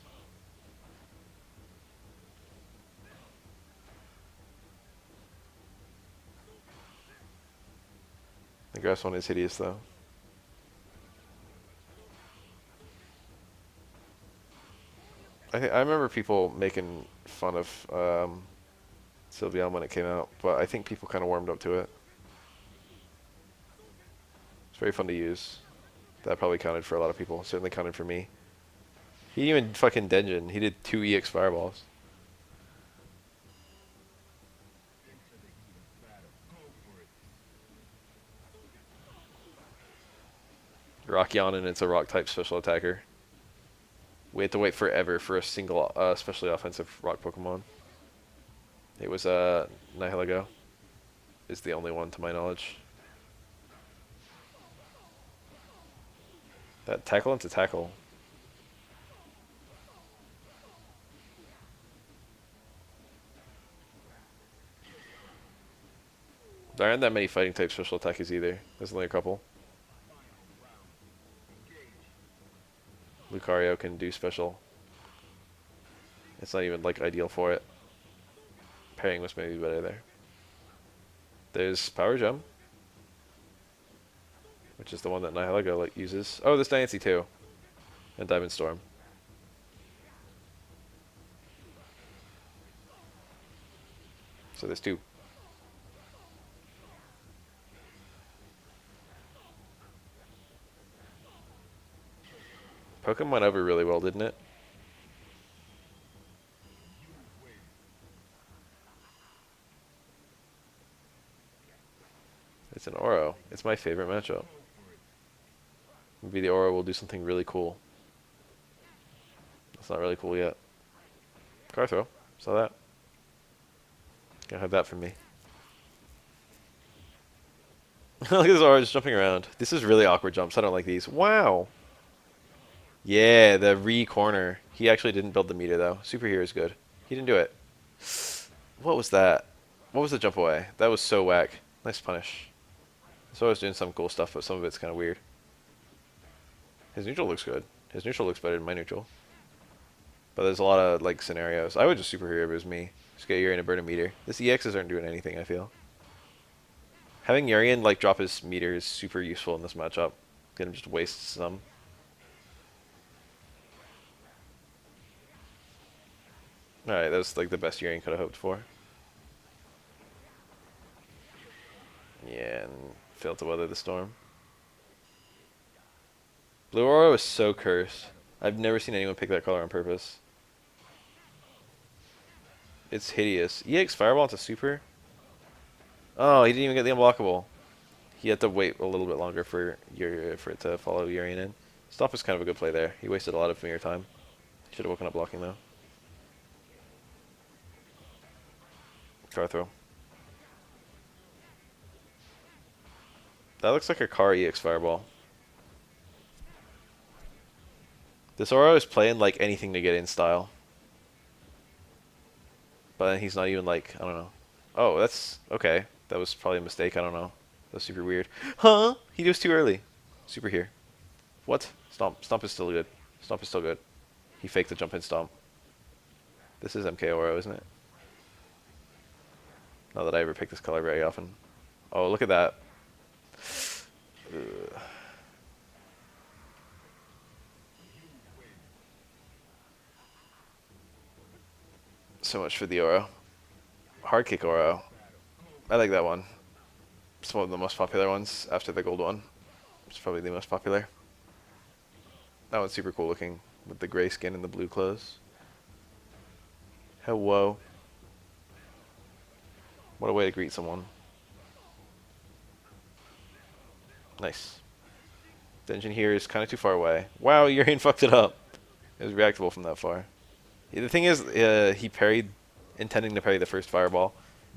The grass one is hideous though. I remember people making fun of Sylveon when it came out, but I think people kind of warmed up to it. It's very fun to use. That probably counted for a lot of people. Certainly counted for me. He even fucking Denjin. He did 2 EX Fireballs. Rockion, and it's a rock type special attacker. We had to wait forever for a single especially offensive rock Pokemon. It was Nihilego. Is the only one to my knowledge. That tackle into tackle. There aren't that many fighting type special attackers either. There's only a couple. Lucario can do special. It's not even like ideal for it. Parrying was maybe better there. There's Power Gem, which is the one that Nihilego like uses. Oh, there's Diancie too, and Diamond Storm. So there's 2. Hokum went over really well, didn't it? It's an Oro. It's my favorite matchup. Maybe the Oro will do something really cool. That's not really cool yet. Car throw. Saw that. Gotta have that from me. Look at this Oro just jumping around. This is really awkward jumps. I don't like these. Wow. Yeah, the re-corner. He actually didn't build the meter, though. Superhero is good. He didn't do it. What was that? What was the jump away? That was so whack. Nice punish. So I was doing some cool stuff, but some of it's kind of weird. His neutral looks good. His neutral looks better than my neutral. But there's a lot of like scenarios. I would just superhero if it was me. Just get Urien to burn a meter. This EXs aren't doing anything, I feel. Having Urien like drop his meter is super useful in this matchup. Get him just waste some. Alright, that was like the best Urien could have hoped for. Yeah, and failed to weather the storm. Blue Oro is so cursed. I've never seen anyone pick that color on purpose. It's hideous. EX Fireball into Super? Oh, he didn't even get the unblockable. He had to wait a little bit longer for it to follow Urien in. Stop is kind of a good play there. He wasted a lot of mirror time. Should have woken up blocking though. Car throw. That looks like a car EX Fireball. This Oro is playing like anything to get in style. But he's not even like, I don't know. Oh, that's okay. That was probably a mistake. I don't know. That was super weird. Huh? He was too early. Super here. What? Stomp. Stomp is still good. Stomp is still good. He faked the jump in stomp. This is MK Oro, isn't it? Not that I ever pick this color very often. Oh, look at that. Ugh. So much for the Oro. Hard kick Oro. I like that one. It's one of the most popular ones after the gold one. It's probably the most popular. That one's super cool looking with the gray skin and the blue clothes. Hello. What a way to greet someone. Nice. The engine here is kind of too far away. Wow, Urien fucked it up. It was reactable from that far. Yeah, the thing is, he parried, intending to parry the first fireball.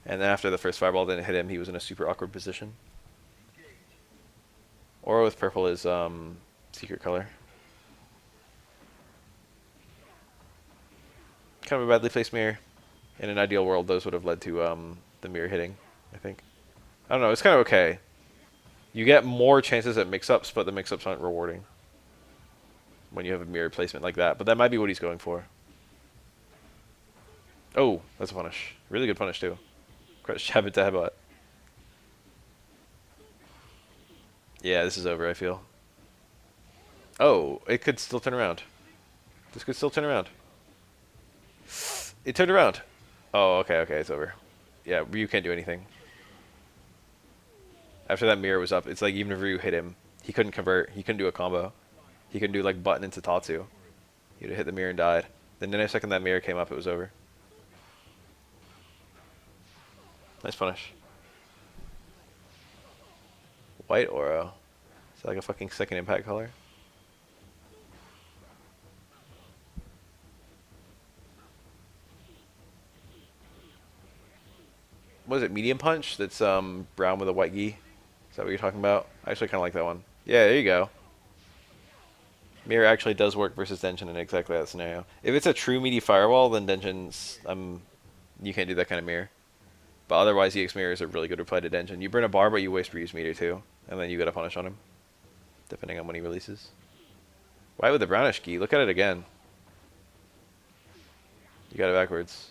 And then after the first fireball didn't hit him, he was in a super awkward position. Oro with purple is secret color. Kind of a badly placed mirror. In an ideal world, those would have led to the mirror hitting, I think. I don't know, it's kind of okay. You get more chances at mix-ups, but the mix-ups aren't rewarding when you have a mirror placement like that. But that might be what he's going for. Oh, that's a punish. Really good punish, too. Crouch jab into headbutt. Yeah, this is over, I feel. Oh, it could still turn around. This could still turn around. It turned around. Oh, okay, it's over. Yeah, Ryu can't do anything. After that mirror was up, it's like even if Ryu hit him, he couldn't convert. He couldn't do a combo. He couldn't do like button into Tatsu. He would have hit the mirror and died. Then the next second that mirror came up, it was over. Nice punish. White Oro. Is that like a fucking second impact color? What is it, medium punch? That's brown with a white gi. Is that what you're talking about? I actually kind of like that one. Yeah, there you go. Mirror actually does work versus Denshin in exactly that scenario. If it's a true meaty fireball, then Denshin's you can't do that kind of mirror. But otherwise, EX mirror is a really good reply to Denshin. You burn a bar, but you waste reuse meter too, and then you get a punish on him, depending on when he releases. White with the brownish gi. Look at it again. You got it backwards.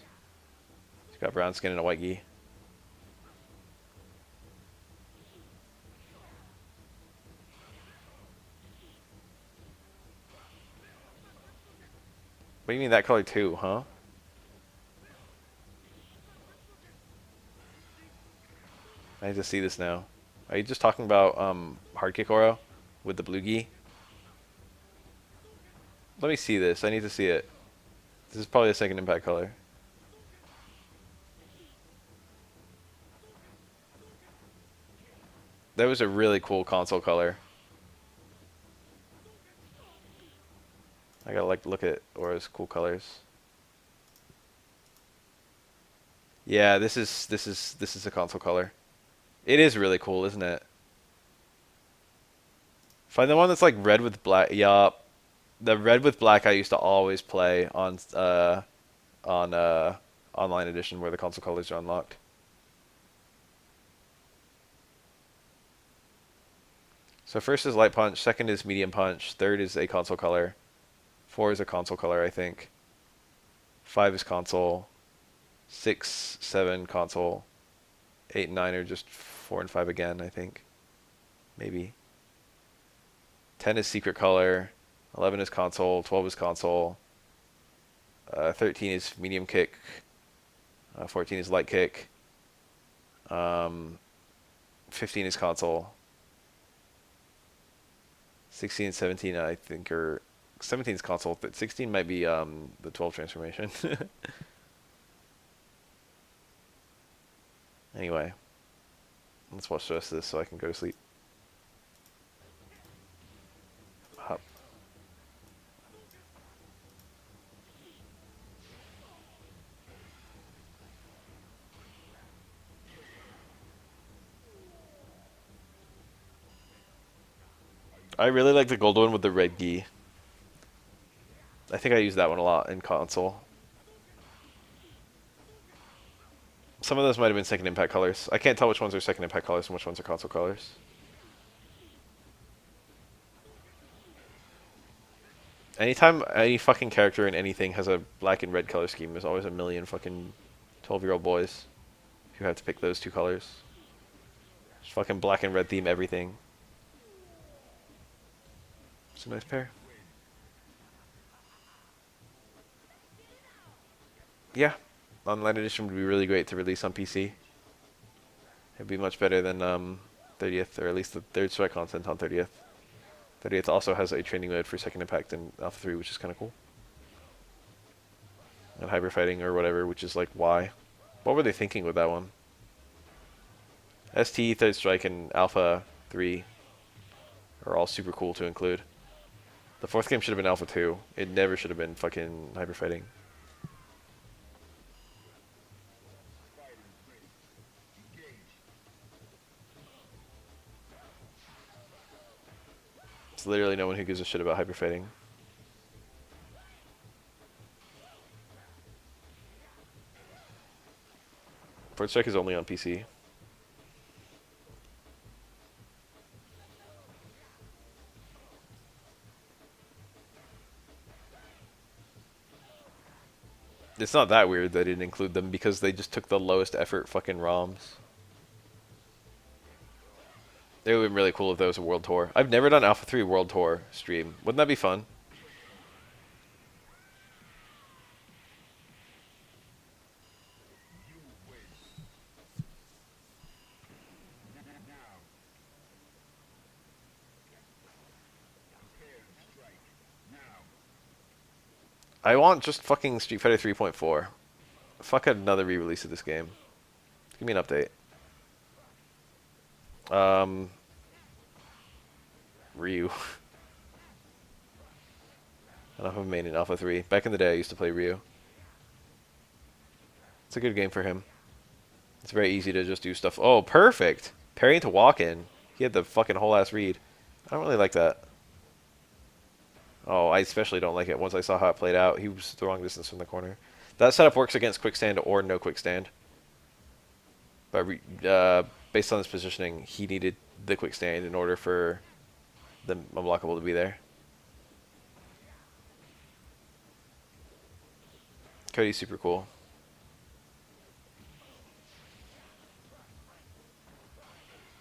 He's got brown skin and a white gi. What do you mean that color too, huh? I need to see this now. Are you just talking about hard kick Oro with the blue gi? Let me see this. I need to see it. This is probably a second impact color. That was a really cool console color. I gotta like look at Aura's cool colors. Yeah, this is a console color. It is really cool, isn't it? Find the one that's like red with black. Yup. The red with black I used to always play on online edition where the console colors are unlocked. So first is light punch, second is medium punch, third is a console color, 4 is a console color, I think. 5 is console, 6, 7 console, 8 and 9 are just 4 and 5 again, I think. Maybe. 10 is secret color, 11 is console, 12 is console, 13 is medium kick, 14 is light kick, 15 is console, 16 and 17 I think are 17 is console. 16 might be the 12 transformation. Anyway, let's watch the rest of this so I can go to sleep. Hop. I really like the gold one with the red gi. I think I use that one a lot in console. Some of those might have been second impact colors. I can't tell which ones are second impact colors and which ones are console colors. Anytime any fucking character in anything has a black and red color scheme, there's always a million fucking 12-year-old boys who have to pick those two colors. Just fucking black and red theme everything. It's a nice pair. Yeah, online edition would be really great to release on PC. It'd be much better than 30th, or at least the third strike content on 30th. 30th also has a training mode for second impact in Alpha 3, which is kind of cool. And hyper fighting or whatever, which is like why. What were they thinking with that one? ST, third strike, and Alpha 3 are all super cool to include. The fourth game should have been Alpha 2. It never should have been fucking hyper fighting. There's literally no one who gives a shit about hyper fighting. Fourth strike is only on PC. It's not that weird they didn't include them because they just took the lowest effort fucking ROMs. It would have been really cool if that was a world tour. I've never done Alpha 3 world tour stream. Wouldn't that be fun? I want just fucking Street Fighter 3.4. Fuck another re-release of this game. Give me an update. Ryu. I don't have a main in Alpha 3. Back in the day, I used to play Ryu. It's a good game for him. It's very easy to just do stuff. Oh, perfect! Parry into walk-in. He had the fucking whole ass read. I don't really like that. Oh, I especially don't like it once I saw how it played out. He was the wrong distance from the corner. That setup works against quick stand or no quick stand. But based on his positioning, he needed the quick stand in order for the unblockable to be there. Cody's super cool.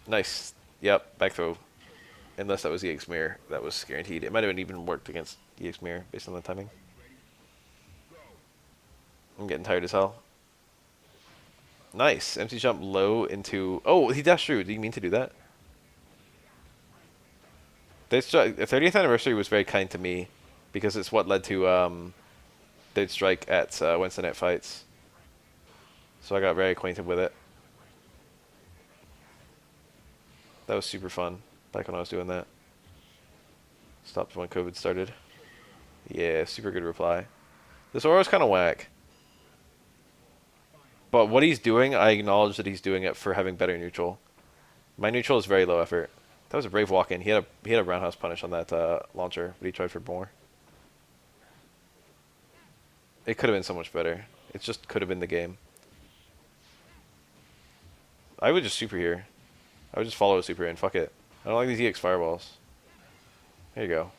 Nice. Yep, back throw. Unless that was EX Mirror, that was guaranteed. It might have even worked against EX Mirror based on the timing. I'm getting tired as hell. Nice. Empty jump low into... Oh, he dashed through. Do you mean to do that? The 30th anniversary was very kind to me because it's what led to third strike at Wednesday Night Fights. So I got very acquainted with it. That was super fun back when I was doing that. Stopped when COVID started. Yeah, super good reply. This aura's kind of whack. But what he's doing, I acknowledge that he's doing it for having better neutral. My neutral is very low effort. That was a brave walk in. He had a roundhouse punish on that launcher, but he tried for more. It could have been so much better. It just could have been the game. I would just super here. I would just follow a super in. Fuck it. I don't like these EX fireballs. There you go.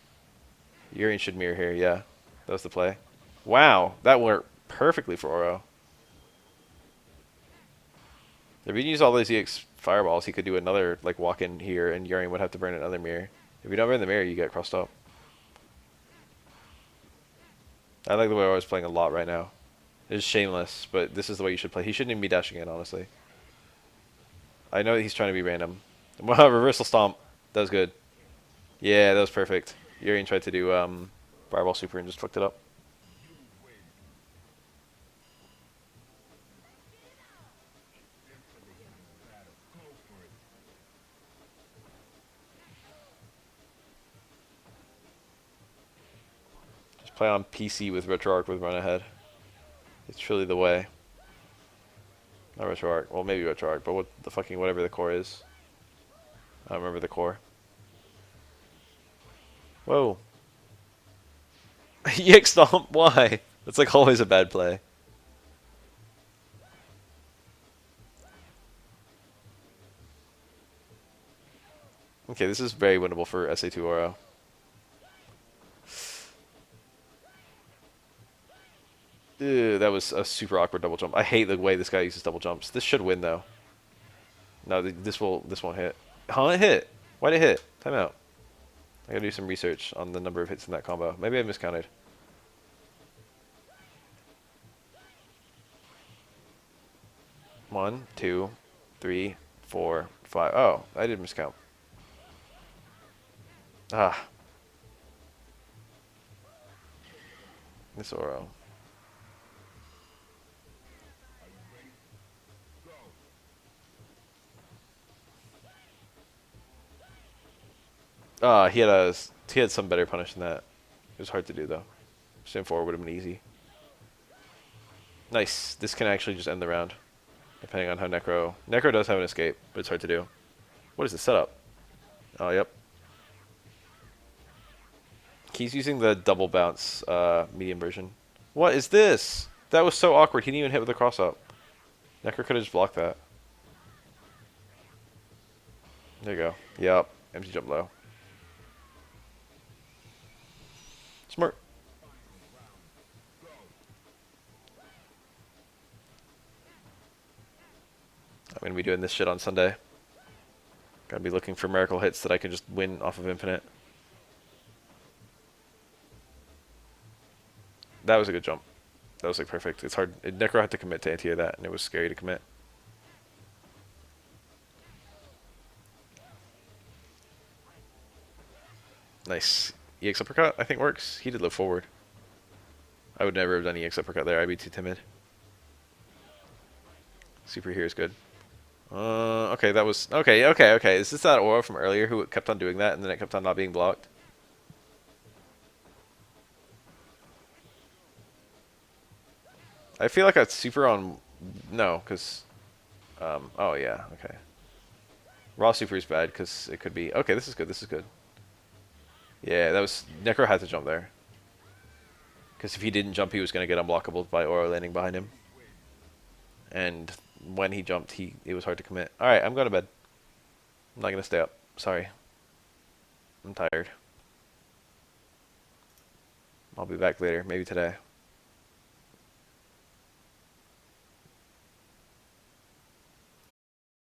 Urien should mirror here. Yeah, that was the play. Wow, that worked perfectly for Oro. If he used all those EX fireballs, he could do another like walk in here, and Urien would have to burn another mirror. If you don't burn the mirror, you get crossed up. I like the way I was playing a lot right now. It's shameless, but this is the way you should play. He shouldn't even be dashing in, honestly. I know that he's trying to be random. Wow, reversal stomp. That was good. Yeah, that was perfect. Urien tried to do fireball super and just fucked it up. Just play on PC with RetroArch with run ahead. It's truly the way. Not RetroArch. Well, maybe RetroArch, but what the fucking whatever the core is. I don't remember the core. Whoa. EX stomp? Why? That's like always a bad play. Okay, this is very winnable for SA2 Oro. Ew, that was a super awkward double jump. I hate the way this guy uses double jumps. This should win though. No, this won't hit. Huh? It hit. Why did it hit? Timeout. I gotta do some research on the number of hits in that combo. Maybe I miscounted. One, two, three, four, five. Oh, I did miscount. Ah. This Oro. He had some better punish than that. It was hard to do though. Stand forward would have been easy. Nice. This can actually just end the round, depending on how Necro does have an escape, but it's hard to do. What is the setup? Oh, yep. He's using the double bounce medium version. What is this? That was so awkward. He didn't even hit with the cross up. Necro could have just blocked that. There you go. Yep. Empty jump low. Smart. I'm going to be doing this shit on Sunday. Gotta be looking for miracle hits that I can just win off of infinite. That was a good jump. That was like perfect. It's hard. Necro had to commit to anti that, and it was scary to commit. Nice. EX uppercut, I think works. He did low forward. I would never have done EX uppercut there. I'd be too timid. Super here is good. Okay, that was... Okay. Is this that Aura from earlier who kept on doing that and then it kept on not being blocked? I feel like that's super on... No, because... oh, yeah, okay. Raw super is bad because it could be... Okay, this is good. Yeah, that was... Necro had to jump there. Because if he didn't jump, he was going to get unblockable by Aura landing behind him. And when he jumped, it was hard to commit. Alright, I'm going to bed. I'm not going to stay up. Sorry. I'm tired. I'll be back later. Maybe today.